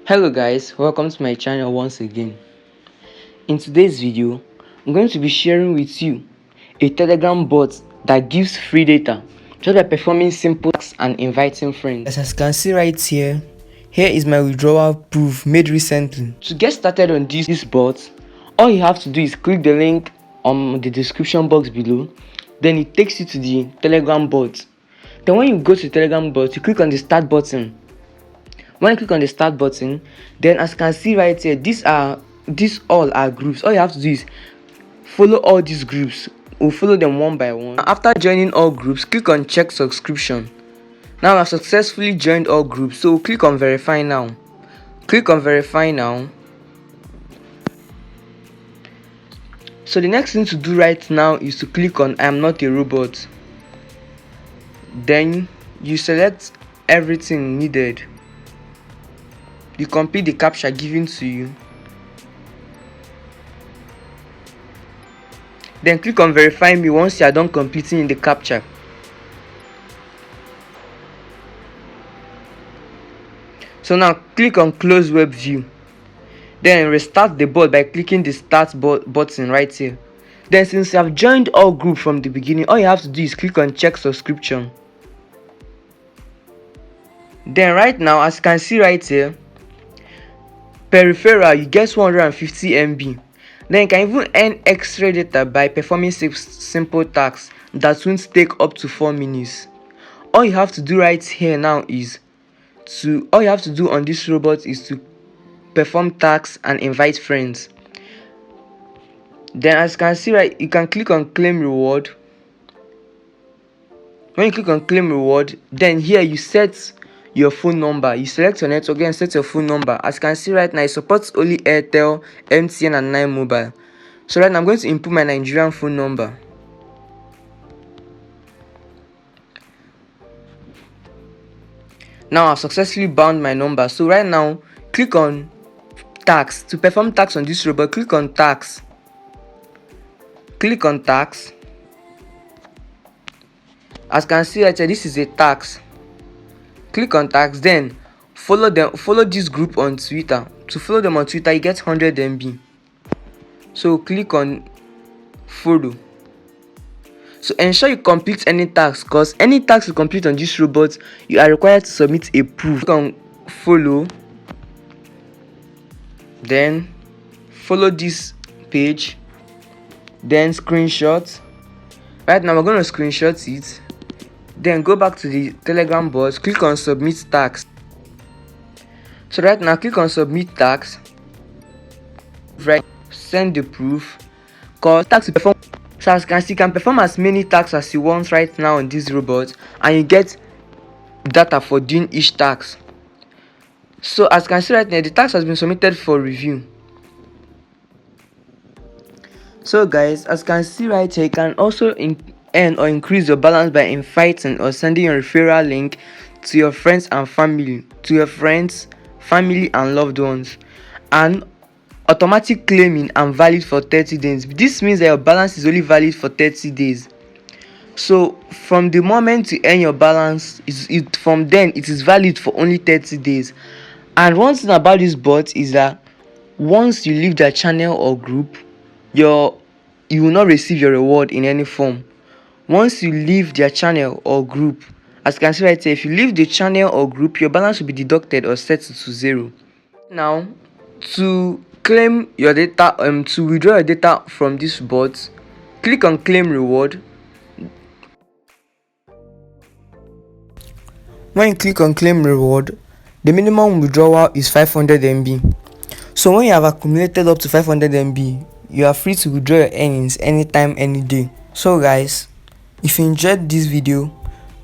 Hello guys, welcome to my channel once again. In today's video, I'm going to be sharing with you a Telegram bot that gives free data just by performing simple tasks and inviting friends. As you can see right here, here is my withdrawal proof made recently. To get started on this bot, all you have to do is click the link on the description box below. Then it takes you to the Telegram bot. Then when you go to the Telegram bot, you click on the start button. When you click on the start button, then as you can see right here, these all are groups. All you have to do is follow all these groups. We'll follow them one by one. After joining all groups, click on check subscription. Now I've successfully joined all groups, so click on verify now. Click on verify now. So the next thing to do right now is to click on I am not a robot. Then you select everything needed. You complete the captcha given to you. Then click on verify me once you are done completing the captcha. So now click on close web view. Then restart the bot by clicking the start button right here. Then since you have joined all groups from the beginning, all you have to do is click on check subscription. Then right now, as you can see right here, per referral you get 150 MB. Then you can even earn extra data by performing simple tasks that won't take up to 4 minutes. All you have to do right here now is all you have to do on this robot is to perform tasks and invite friends. Then as you can see right, you can click on claim reward. When you click on claim reward, then here you set your phone number. You select your network and set your phone number. As you can see right now, it supports only Airtel, MTN and 9 Mobile. So right now I'm going to input my Nigerian phone number. Now I've successfully bound my number. So right now click on tax. To perform tax on this robot, click on tax. Click on tax. As you can see right here, this is a tax. Click on tax, then follow this group on Twitter. To follow them on Twitter, you get 100 MB. So click on follow. So ensure you complete any task, because any task you complete on this robot, you are required to submit a proof. Click on follow. Then follow this page. Then screenshot. Right now we're going to screenshot it. Then go back to the Telegram bot, click on submit tax. So right now click on submit tax. Right, send the proof. Cause tax perform. So as you can see, you can perform as many tasks as you want right now on this robot, and you get data for doing each task. So as you can see right now, the task has been submitted for review. So guys, as you can see right here, you can also earn or increase your balance by inviting or sending your referral link to your friends and family, and loved ones, and automatic claiming and valid for 30 days. This means that your balance is only valid for 30 days. So from the moment you earn your balance, from then it is valid for only 30 days. And one thing about this bot is that once you leave their channel or group, you will not receive your reward in any form. Once you leave their channel or group, as you can see right here, if you leave the channel or group, your balance will be deducted or set to 0. Now, to claim your data, to withdraw your data from this bot, click on claim reward. When you click on claim reward, the minimum withdrawal is 500 MB. So when you have accumulated up to 500 MB, you are free to withdraw your earnings anytime, any day. So guys, if you enjoyed this video,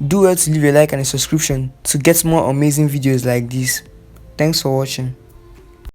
do well to leave a like and a subscription to get more amazing videos like this. Thanks for watching.